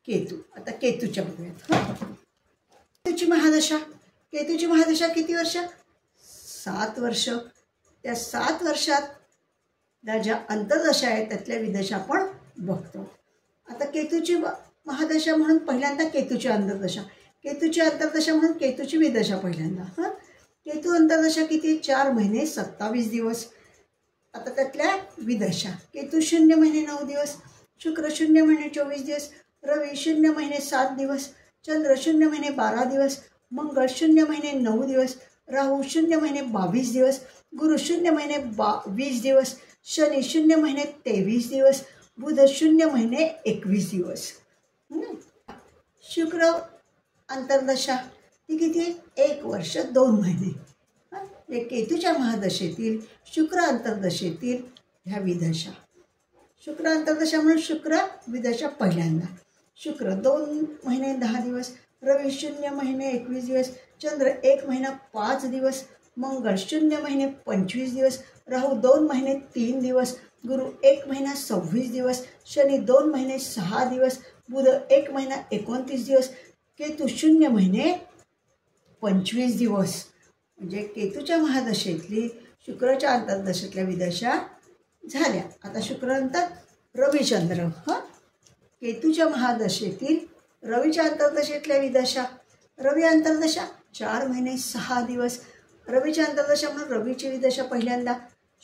केतू. आता केतूच्या बघूयात. केतूची महादशा. केतूची महादशा किती वर्ष? 7 वर्ष. त्या 7 वर्षात ज्या अंतर्दशा आहेत त्यातल्या विदशा आपण बघतो. आता केतूची महादशा म्हणून पहिल्यांदा केतूची अंतर्दशा. केतूची अंतर्दशा म्हणून केतूची विदशा पहिल्यांदा. केतू अंतर्दशा किती? 4 महिने 27 दिवस. आता त्यातल्या विदशा. केतू 0 महिने 9 दिवस, शुक्र 0 महिने 24 दिवस, रवी 0 महिने 7 दिवस, चंद्र 0 महिने 12 दिवस, मंगळ 0 महिने 9 दिवस, राहू 0 महिने 22 दिवस, गुरु 0 महिने 20 दिवस, शनी 0 महिने 23 दिवस, बुध 0 महिने 21 दिवस. शुक्र अंतर्दशा ती किती? 1 वर्ष 2 महिने. केतूच्या महादशेतील शुक्र अंतर्दशेतील ह्या विदशा. शुक्र अंतर्दशा म्हणून शुक्र विदशा पहिल्यांदा. शुक्र 2 महिने 10 दिवस, रवी 0 महिने 21 दिवस, चंद्र 1 महिना 5 दिवस, मंगळ 0 महिने 25 दिवस, राहू 2 महिने 3 दिवस, गुरु 1 महिना 26 दिवस, शनी 2 महिने 6 दिवस, बुध 1 महिना 29 दिवस, केतू 0 महिने 25 दिवस. म्हणजे केतूच्या महादशेतली शुक्राच्या अंतर्दशेतल्या विदशा झाल्या. आता शुक्रानंतर रविचंद्र. केतूच्या महादशेतील रवीच्या अंतर्दशेतल्या विदशा. रवी अंतर्दशा 4 महिने 6 दिवस. रवीच्या अंतर्दशा म्हणून रवीची विदशा पहिल्यांदा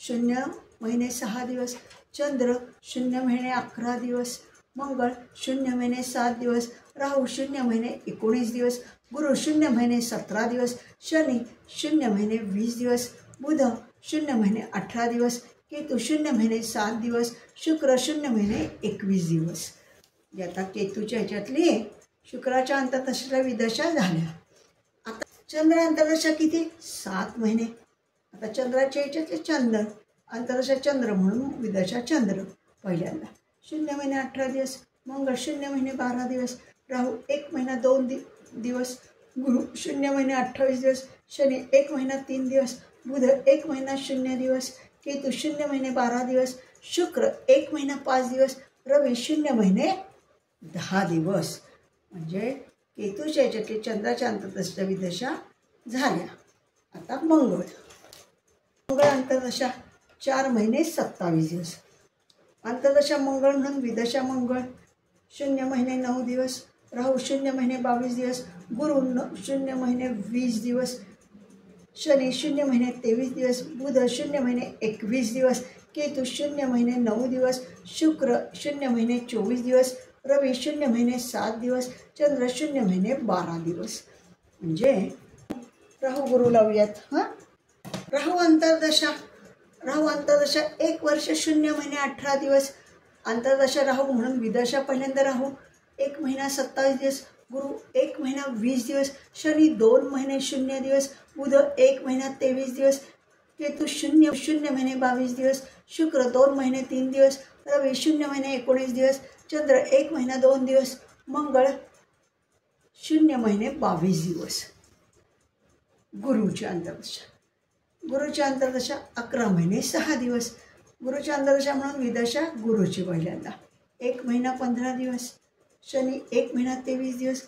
0 महिने 6 दिवस, चंद्र 0 महिने 11 दिवस, मंगळ 0 महिने 7 दिवस, राहू 0 महिने 19 दिवस, गुरु 0 महिने 17 दिवस, शनी 0 महिने 20 दिवस, बुध 0 महिने 18 दिवस, केतू 0 महिने 7 दिवस, शुक्र 0 महिने 21 दिवस. आता केतूच्या ह्याच्यातली शुक्राच्या अंतर्दशेतल्या विदशा झाल्या. आता चंद्र अंतर्दशा किती? 7 महिने. आता चंद्राच्या ह्याच्यातले चंद्र अंतर्दशा चंद्र म्हणून विदशा चंद्र पहिल्यांदा 0 महिने 18 दिवस, मंगळ 0 महिने 12 दिवस, राहू 1 महिना 2 दिवस, गुरु 0 महिने 28 दिवस, शनी 1 महिना 3 दिवस, बुध 1 महिना 0 दिवस, केतू 0 महिने 12 दिवस, शुक्र 1 महिना 5 दिवस, रवी 0 महिने 10 दिवस. म्हणजे केतूच्या याच्यातले चंद्राच्या अंतर्दशा विदशा झाल्या. आता मंगळ अंतर्दशा 4 महिने 27 दिवस. अंतर्दशा मंगळ म्हणून विदशा मंगळ 0 महिने 9 दिवस, राहू 0 महिने 22 दिवस, गुरु 0 महिने 20 दिवस, शनी 0 महिने 23 दिवस, बुध 0 महिने 21 दिवस, केतू 0 महिने 9 दिवस, शुक्र 0 महिने 24 दिवस, रवी 0 महिने 7 दिवस, चंद्र 0 महिने 12 दिवस. म्हणजे राहू गुरु लावूयात. राहू अंतर्दशा 1 वर्ष 0 महिने 18 दिवस. अंतर्दशा राहू म्हणून विदशा पहिल्यांदा राहू 1 महिना 27 दिवस, गुरु 1 महिना 20 दिवस, शनी 2 महिने 0 दिवस, बुध 1 महिना 23 दिवस, केतू 0 महिने 22 दिवस, शुक्र 2 महिने 3 दिवस, रवी 0 महिने 19 दिवस, चंद्र 1 महिना 2 दिवस, मंगळ 0 महिने 22 दिवस. गुरुची अंतर्दशा 11 महिने 6 दिवस. गुरुची अंतर्दशा म्हणून विदशा गुरुची पहिल्यांदा 1 महिना 15 दिवस, शनी 1 महिना 23 दिवस,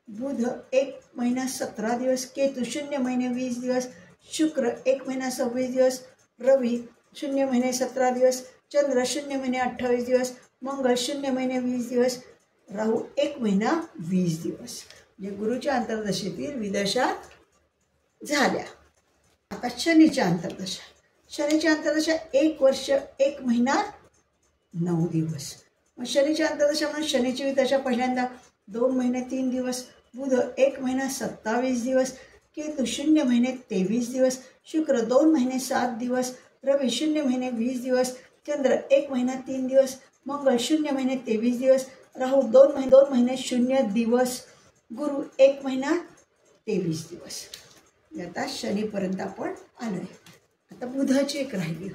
बुध 1 महिना 17 दिवस, केतू 0 महिने 20 दिवस, शुक्र 1 महिना 26 दिवस, रवी 0 महिने 17 दिवस, चंद्र 0 महिने 28 दिवस, मंगळ 0 महिने 20 दिवस, राहू 1 महिना 20 दिवस. म्हणजे गुरुच्या अंतर्दशेतील विदशा झाल्या. आता शनीच्या अंतर्दशा 1 वर्ष 1 महिना 9 दिवस. मग शनीच्या अंतर्दशा म्हणून शनीची विदशा पहिल्यांदा 2 महिने 3 दिवस, बुध 1 महिना 27 दिवस, केतू 0 महिने 23 दिवस, शुक्र 2 महिने 7 दिवस, रवी 0 महिने 20 दिवस, चंद्र 1 महिना 3 दिवस, मंगळ 0 महिने 23 दिवस, राहू 2 महिने 0 दिवस, गुरु 1 महिना 23 दिवस. आता शनीपर्यंत आपण आलोय. आता बुधाची एक राहिली.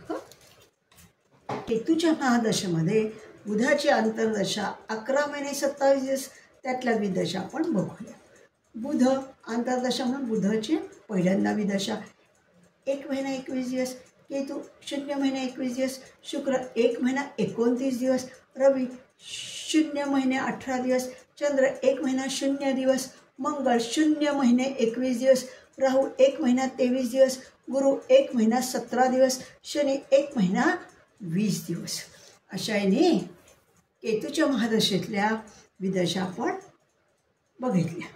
केतूच्या महादशेमध्ये बुधाची अंतर्दशा 11 महिने 27 दिवस, त्यातल्या विदशा आपण बघूया. बुध अंतर्दशा म्हणून बुधाची पहिल्यांदा विदशा 1 महिना 21 दिवस, केतू 0 महिने 21 दिवस, शुक्र 1 महिना 29 दिवस, रवी 0 महिने 18 दिवस, चंद्र 1 महिना 0 दिवस, मंगळ 0 महिने 21 दिवस, राहू 1 महिना 23 दिवस, गुरु 1 महिना 17 दिवस, शनी 1 महिना 20 दिवस. अशा याने केतूच्या महादशेतल्या विदशा आपण बघितल्या.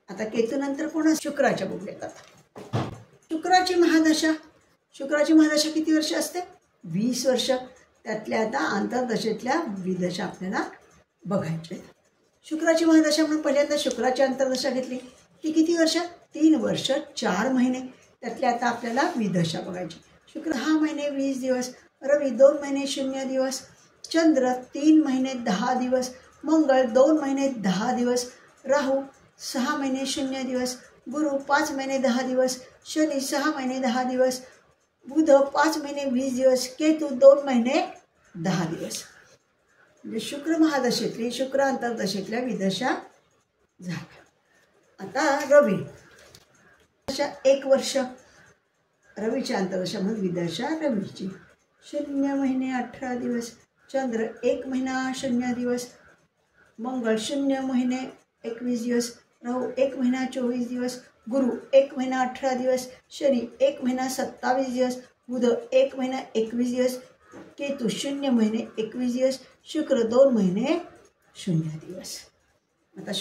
आता केतूनंतर कोणा शुक्राच्या बघूयात. आता शुक्राची महादशा किती वर्ष असते? 20 वर्ष. त्यातल्या आता अंतर्दशेतल्या विदशा आपल्याला बघायच्या. शुक्राची महादशा म्हणून पहिल्यांदा शुक्राची अंतर्दशा घेतली. ती किती वर्ष? 3 वर्ष 4 महिने. त्यातल्या आता आपल्याला विदशा बघायची. शुक्र 6 महिने 20 दिवस, रवी 2 महिने 0 दिवस, चंद्र 3 महिने 10 दिवस, मंगळ 2 महिने 10 दिवस, राहू 6 महिने 0 दिवस, गुरु 5 महिने 10 दिवस, शनी 6 महिने 10 दिवस, बुध 5 महिने 20 दिवस, केतू 2 महिने 10 दिवस. म्हणजे शुक्र अंतर्दशेतल्या विदशा झाल्या. आता रवी 1 वर्ष. रवीच्या अंतर्दशा म्हणून विदशा रवीची 0 महिने 18 दिवस, चंद्र 1 महिना 0 दिवस, मंगळ 0 महिने 21 दिवस, राहू 1 महिना 24 दिवस, गुरु 1 महिना 18 दिवस, शनी 1 महिना 27 दिवस, बुध 1 महिना 21 दिवस, केतू 0 महिने 21 दिवस, शुक्र 2 महिने 0 दिवस. आता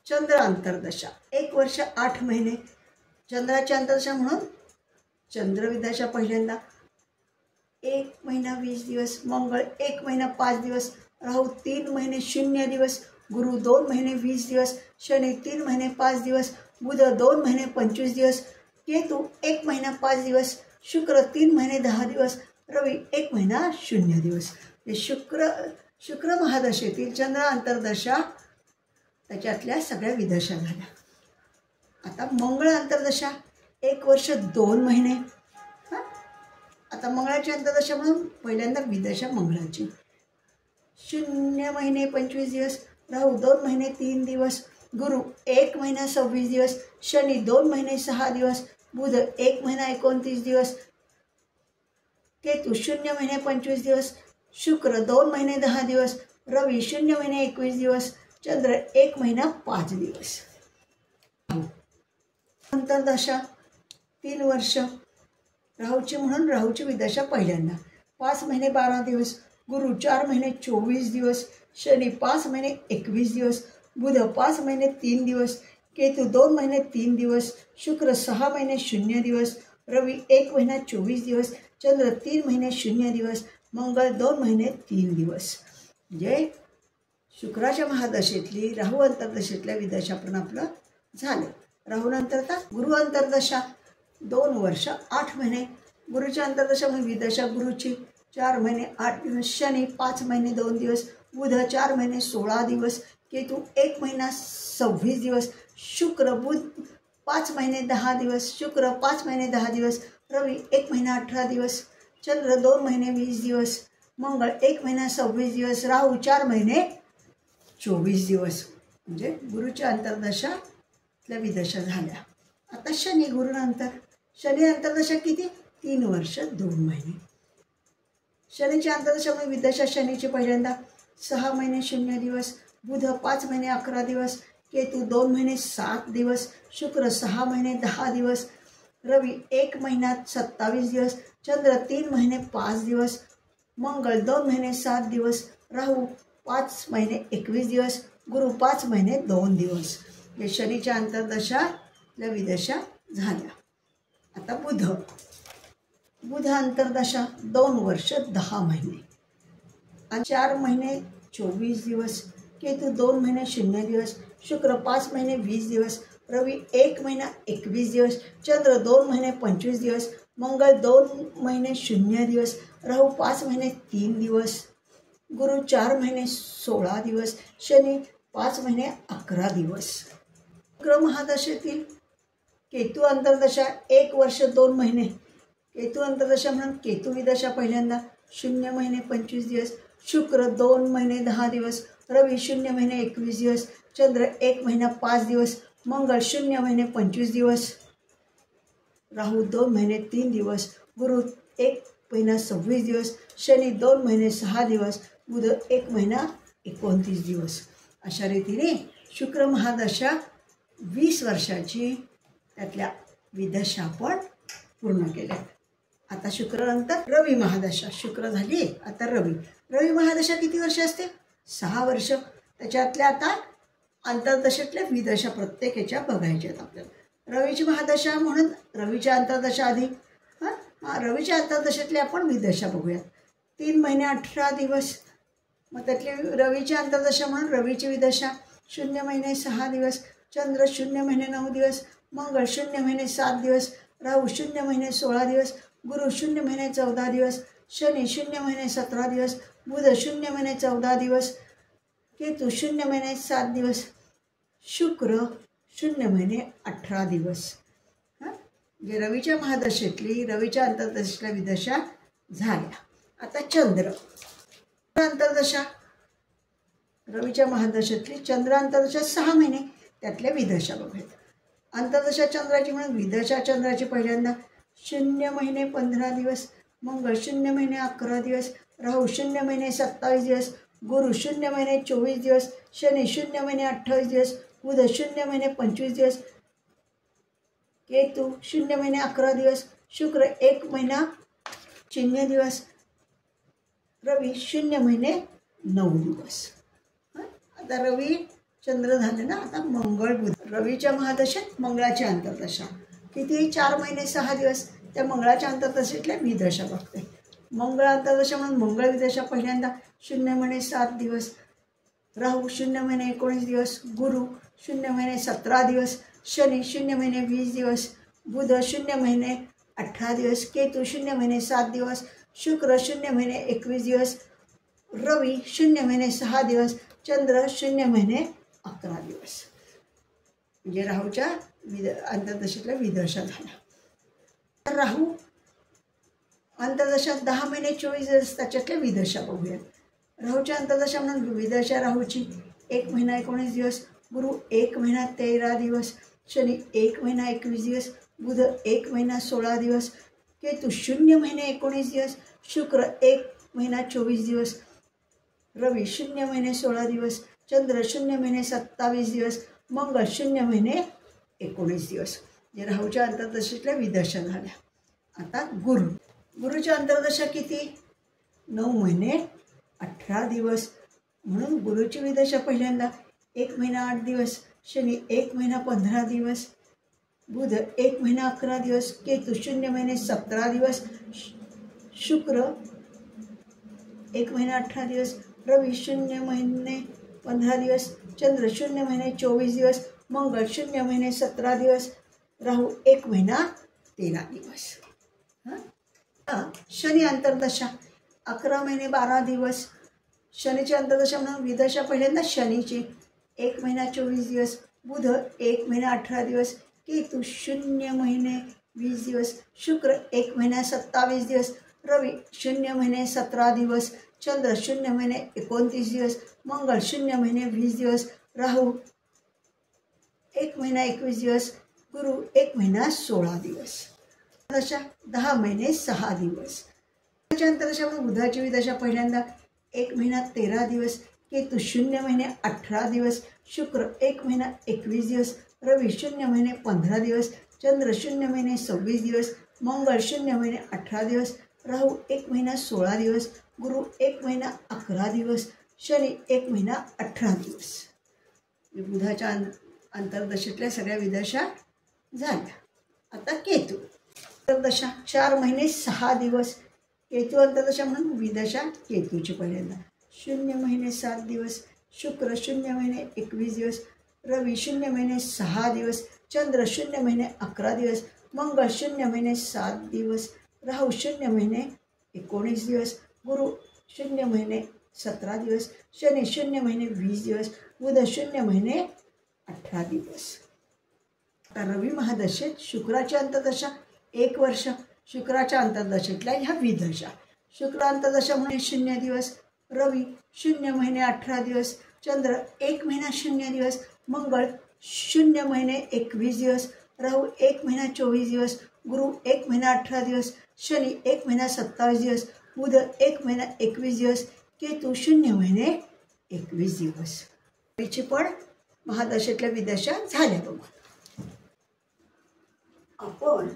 चंद्र अंतर्दशा 1 वर्ष 8 महिने. चंद्राची अंतर्दशा म्हणून चंद्रविदशा पहिल्यांदा 1 महिना 20 दिवस, मंगळ 1 महिना 5 दिवस, राहू 3 महिने 0 दिवस, गुरु 2 महिने 20 दिवस, शनी 3 महिने 5 दिवस, बुध 2 महिने 25 दिवस, केतू 1 महिना 5 दिवस, शुक्र 3 महिने 10 दिवस, रवी 1 महिना 0 दिवस. हे शुक्र महादशेतील चंद्र अंतर्दशा त्याच्यातल्या सगळ्या विदशा झाल्या. आता मंगळ अंतर्दशा 1 वर्ष 2 महिने. आता मंगळाची अंतर्दशा म्हणून पहिल्यांदा विदशा मंगळाची 0 महिने 25 दिवस, राहू 2 महिने 3 दिवस, गुरु 1 महिना 26 दिवस, शनी 2 महिने 6 दिवस, बुध 1 महिना 29 दिवस, केतू 0 महिने 25 दिवस, शुक्र 2 महिने 10 दिवस, रवी 0 महिने 21 दिवस, चंद्र 1 महिना 5 दिवस. अंतर्दशा 3 वर्ष राहूची म्हणून राहूची विदशा पहिल्यांदा 5 महिने 12 दिवस, गुरु 4 महिने 24 दिवस, शनी 5 महिने 21 दिवस, बुध 5 महिने 3 दिवस, केतू 2 महिने 3 दिवस, शुक्र 6 महिने 0 दिवस, रवी 1 महिना 24 दिवस, चंद्र 3 महिने 0 दिवस, मंगळ 2 महिने 3 दिवस. म्हणजे शुक्राच्या महादशेतली राहू अंतर्दशेतल्या विदशा पण आपलं झालं. राहूनंतर आता गुरु अंतर्दशा 2 वर्ष 8 महिने, गुरुच्या अंतर्दशा म्हणजे विदशा गुरुची 4 महिने 8 दिवस, शनी 5 महिने 2 दिवस, बुध 4 महिने 16 दिवस, केतू 1 महिना 26 दिवस, शुक्र बुध 5 महिने 10 दिवस, शुक्र 5 महिने 10 दिवस, रवी 1 महिना 18 दिवस, चंद्र 2 महिने 20 दिवस, मंगळ 1 महिना 26 दिवस, राहू 4 महिने 24 दिवस. म्हणजे गुरुच्या अंतर्दशातल्या विदशा झाल्या. आता शनी गुरुनंतर शनी अंतर्दशा किती 3 वर्ष 2 महिने. शनीच्या अंतर्दशामुळे विदशा शनीची पहिल्यांदा 6 महिने 0 दिवस, बुध 5 महिने 11 दिवस, केतू 2 महिने 7 दिवस, शुक्र 6 महिने 10 दिवस, रवी 1 महिना 27 दिवस, चंद्र 3 महिने 5 दिवस, मंगळ 2 महिने 7 दिवस, राहू 5 महिने 21 दिवस, गुरु 5 महिने 2 दिवस. हे शनीच्या अंतर्दशातल्या विदशा झाल्या. आता बुध अंतर्दशा 2 वर्ष 10 महिने आणि 4 महिने 24 दिवस, केतू 2 महिने 0 दिवस, शुक्र 5 महिने 20 दिवस, रवी 1 महिना 21 दिवस, चंद्र 2 महिने 25 दिवस, मंगळ 2 महिने 0 दिवस, राहू 5 महिने 3 दिवस, गुरु 4 महिने 16 दिवस, शनी 5 महिने 11 दिवस. शुक्र महादशेतील केतू अंतर्दशा 1 वर्ष 2 महिने, केतू अंतर्दशा म्हणून केतू विदशा पहिल्यांदा 0 महिने 25 दिवस, शुक्र 2 महिने 10 दिवस, रवी 0 महिने 21 दिवस, चंद्र 1 महिना 5 दिवस, मंगळ 0 महिने 25 दिवस, राहू 2 महिने 3 दिवस, गुरु 1 महिना 26 दिवस, शनी 2 महिने 6 दिवस, बुध 1 महिना 29 दिवस. अशा रीतीने शुक्र महादशा 20 वर्षाची त्यातल्या विदशा आपण पूर्ण केल्या. आता शुक्रनंतर रवी महादशा. शुक्र झाली, आता रवी महादशा किती वर्ष असते 6 वर्ष. त्याच्यातल्या आता अंतर्दशेतल्या विदशा प्रत्येक याच्या बघायच्या आहेत आपल्याला. रवीची महादशा म्हणून रवीच्या अंतर्दशा आधी रवीच्या अंतर्दशेतल्या आपण विदशा बघूया. 3 महिने 18 दिवस. मग त्यातली रवीची अंतर्दशा म्हणून रवीची विदशा 0 महिने 6 दिवस, चंद्र 0 महिने 9 दिवस, मंगळ 0 महिने 7 दिवस, राहू 0 महिने 16 दिवस, गुरु 0 महिने 14 दिवस, शनी 0 महिने 17 दिवस, बुध 0 महिने 14 दिवस, केतू 0 महिने 7 दिवस, शुक्र 0 महिने 18 दिवस. म्हणजे रवीच्या महादशेतली रवीच्या अंतर्दशेतल्या विदशा झाल्या. आता चंद्र अंतर्दशा. रवीच्या महादशेतली चंद्र अंतर्दशा 6 महिने, त्यातल्या विदशा बघूयात. अंतर्दशा चंद्राची म्हणून विदशा चंद्राची पहिल्यांदा 0 महिने 15 दिवस, मंगळ 0 महिने 11 दिवस, राहू 0 महिने 27 दिवस, गुरु 0 महिने 24 दिवस, शनी 0 महिने 28 दिवस, बुध 0 महिने 25 दिवस, केतू 0 महिने 11 दिवस, शुक्र 1 महिना 0 दिवस, रवी 0 महिने 9 दिवस. आता रवी चंद्र झाले ना. आता मंगळ बुध. रवीच्या महादशेत मंगळाची अंतर्दशा किती 4 महिने 6 दिवस. त्या मंगळाच्या अंतर्दशेतल्या विदशा बघते. मंगळ अंतर्दशा म्हणून मंगळ विदशा पहिल्यांदा 0 महिने 7 दिवस, राहू 0 महिने 19 दिवस, गुरु 0 महिने 17 दिवस, शनी 0 महिने 20 दिवस, बुध 0 महिने 18 दिवस, केतू 0 महिने 7 दिवस, शुक्र 0 महिने 21 दिवस, रवी 0 महिने 6 दिवस, चंद्र 0 महिने 11 दिवस. म्हणजे राहूच्या अंतर्दशेतल्या विदशा झाल्या. तर राहू अंतर्दशात 10 महिने 24 दिवस, त्याच्यातल्या विदशा बघूयात. राहूच्या अंतर्दशा म्हणून विदशा राहूची 1 महिना 19 दिवस, गुरु 1 महिना 13 दिवस, शनी 1 महिना 21 दिवस, बुध 1 महिना 16 दिवस, केतू 0 महिने 19 दिवस, शुक्र 1 महिना 24 दिवस, रवी 0 महिने 16 दिवस, चंद्र 0 महिने 27 दिवस, मंगळ 0 महिने 19 दिवस. जे राहूच्या अंतर्दशेतल्या विदशा झाल्या. आता गुरुच्या अंतर्दशा किती? 9 महिने 18 दिवस. म्हणून गुरुची विदशा पहिल्यांदा 1 महिना 8 दिवस, शनी 1 महिना 15 दिवस, बुध 1 महिना 11 दिवस, केतू 0 महिने 17 दिवस, शुक्र 1 महिना 18 दिवस, रवी 0 महिने 15 दिवस, चंद्र 0 महिने 24 दिवस, मंगळ 0 महिने 17 दिवस, राहू 1 महिना 13 दिवस. शनी अंतर्दशा 11 महिने 12 दिवस. शनीची अंतर्दशा म्हणून विदशा पहिल्यांदा शनीची 1 महिना 24 दिवस, बुध 1 महिना 18 दिवस, केतू 0 महिने 20 दिवस, शुक्र 1 महिना 27 दिवस, रवी 0 महिने 17 दिवस, चंद्र 0 महिने 29 दिवस, मंगळ 0 महिने 20 दिवस, राहू 1 महिना 21 दिवस, गुरु 1 महिना 16 दिवस. दशा 10 महिने 6 दिवस. अंतर्दशा म्हणून बुधाची विदशा पहिल्यांदा 1 महिना 13 दिवस, केतू 0 महिने 18 दिवस, शुक्र 1 महिना 21 दिवस, रवी 0 महिने 15 दिवस, चंद्र 0 महिने 26 दिवस, मंगळ 0 महिने 18 दिवस, राहू 1 महिना 16 दिवस, गुरु 1 महिना 11 दिवस, शनी 1 महिना 18 दिवस. बुधाच्या अंतर्दशेतल्या सगळ्या विदशा झाल्या. आता केतू अंतर्दशा 4 महिने 6 दिवस. केतू अंतर्दशा म्हणून विदशा केतूची पहिल्यांदा 0 महिने 7 दिवस, शुक्र 0 महिने 21 दिवस, रवी 0 महिने 6 दिवस, चंद्र 0 महिने 11 दिवस, मंगळ 0 महिने 7 दिवस, राहू 0 महिने 19 दिवस, गुरु 0 महिने 17 दिवस, शनी 0 महिने 20 दिवस, बुध 0 महिने 18 दिवस. आता रवी महादशेत शुक्राची अंतर्दशा 1 वर्ष. शुक्राच्या अंतर्दशेतल्या ह्या विदशा. शुक्र अंतर्दशा म्हणजे 0 दिवस, रवी 0 महिने 18 दिवस, चंद्र 1 महिना 0 दिवस, मंगळ 0 महिने 21 दिवस, राहू 1 महिना 24 दिवस, गुरु 1 महिना 18 दिवस, शनी 1 महिना 27 दिवस, बुध 1 महिना 21 दिवस, केतू 0 महिने 21 दिवस. रवीची पण महादशेतल्या विदशा झाल्या. बघा आपण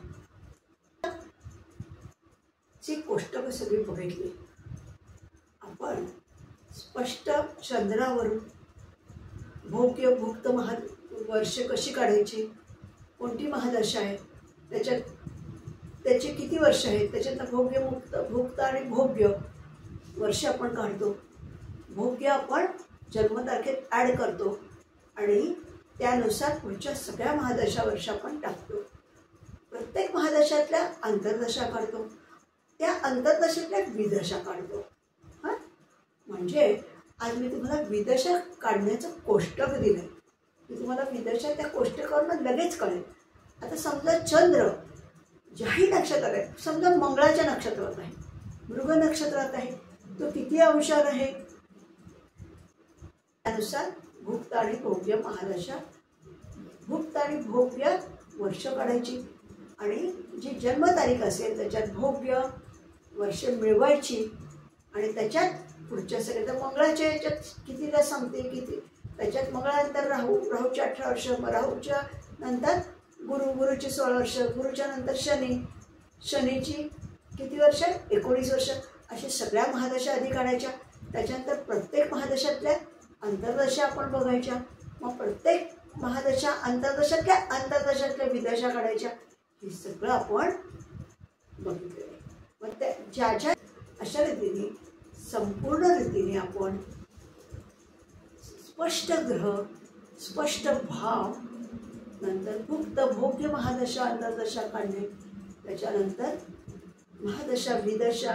ची कोष्टक सगळी बघितली. आपण स्पष्ट चंद्रावरून भोग्य भुक्त वर्ष कशी काढायची, कोणती महादशा आहे, त्याचे किती वर्ष आहेत, त्याच्यातनं भोग्य भुक्त आणि भोग्य वर्ष आपण काढतो. भोग्य आपण जन्मतारखेत ॲड करतो आणि त्यानुसार पुढच्या सगळ्या महादशा वर्ष आपण टाकतो. प्रत्येक महादशातल्या अंतर्दशा काढतो, त्या अंतर्दशेतल्या विदशा काढतो. म्हणजे आज मी तुम्हाला विदशा काढण्याचं कोष्टक दिलं. मी तुम्हाला विदशा त्या कोष्टकावरून लगेच कळेल. आता समजा चंद्र ज्याही नक्षत्रात आहे, समजा मंगळाच्या नक्षत्रात आहे, मृग नक्षत्रात आहे, तो किती अंशावर आहे त्यानुसार भुक्त आणि भोग्य महादशा, भुक्त आणि भोग्य वर्ष काढायची आणि जी जन्मतारीख असेल त्याच्यात भोग्य वर्ष मिळवायची आणि त्याच्यात पुढच्या सगळ्या तर मंगळाच्या याच्यात कितीला संपते किती, त्याच्यात मंगळानंतर राहूच्या 18 वर्ष, राहूच्या नंतर गुरुची 16 वर्ष, गुरुच्या नंतर शनीची किती वर्ष, 19 वर्ष. अशा सगळ्या महादशा आधी काढायच्या. त्याच्यानंतर प्रत्येक महादशातल्या अंतर्दशा आपण बघायच्या. मग प्रत्येक महादशा अंतर्दशातल्या विदशा काढायच्या. हे सगळं आपण बघितलं. मग त्या ज्या अशा रीतीने संपूर्ण रीतीने आपण स्पष्ट ग्रह, स्पष्ट भाव, नंतर भुक्त भोग्य महादशा अंतर्दशा काढणे, त्याच्यानंतर महादशा विदशा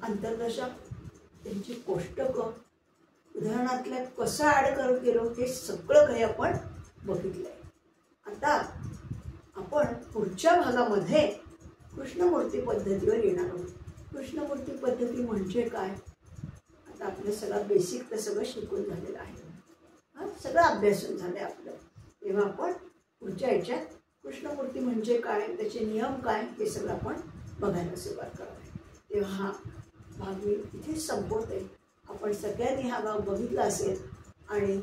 अंतर्दशा त्यांची कोष्टकं उदाहरणातल्या कसं ॲड करत गेलो हे सगळं काही आपण बघितलं आहे. आता आपण पुढच्या भागामध्ये कृष्णमूर्ती पद्धतीवर येणार आहोत. कृष्णमूर्ती पद्धती म्हणजे काय, आता आपलं सगळं बेसिक तर सगळं शिकून झालेलं आहे. सगळं अभ्यासून झालं आहे आपलं. तेव्हा आपण पुढच्या ह्याच्यात कृष्णमूर्ती म्हणजे काय, त्याचे नियम काय, हे सगळं आपण बघायला सुरुवात करावी. तेव्हा हा भाग मी इथेच संपवते. आपण सगळ्यांनी हा भाग बघितला असेल आणि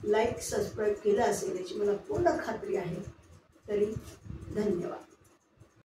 लाईक सबस्क्राईब केलं असेल याची मला पूर्ण खात्री आहे. तरी धन्यवाद.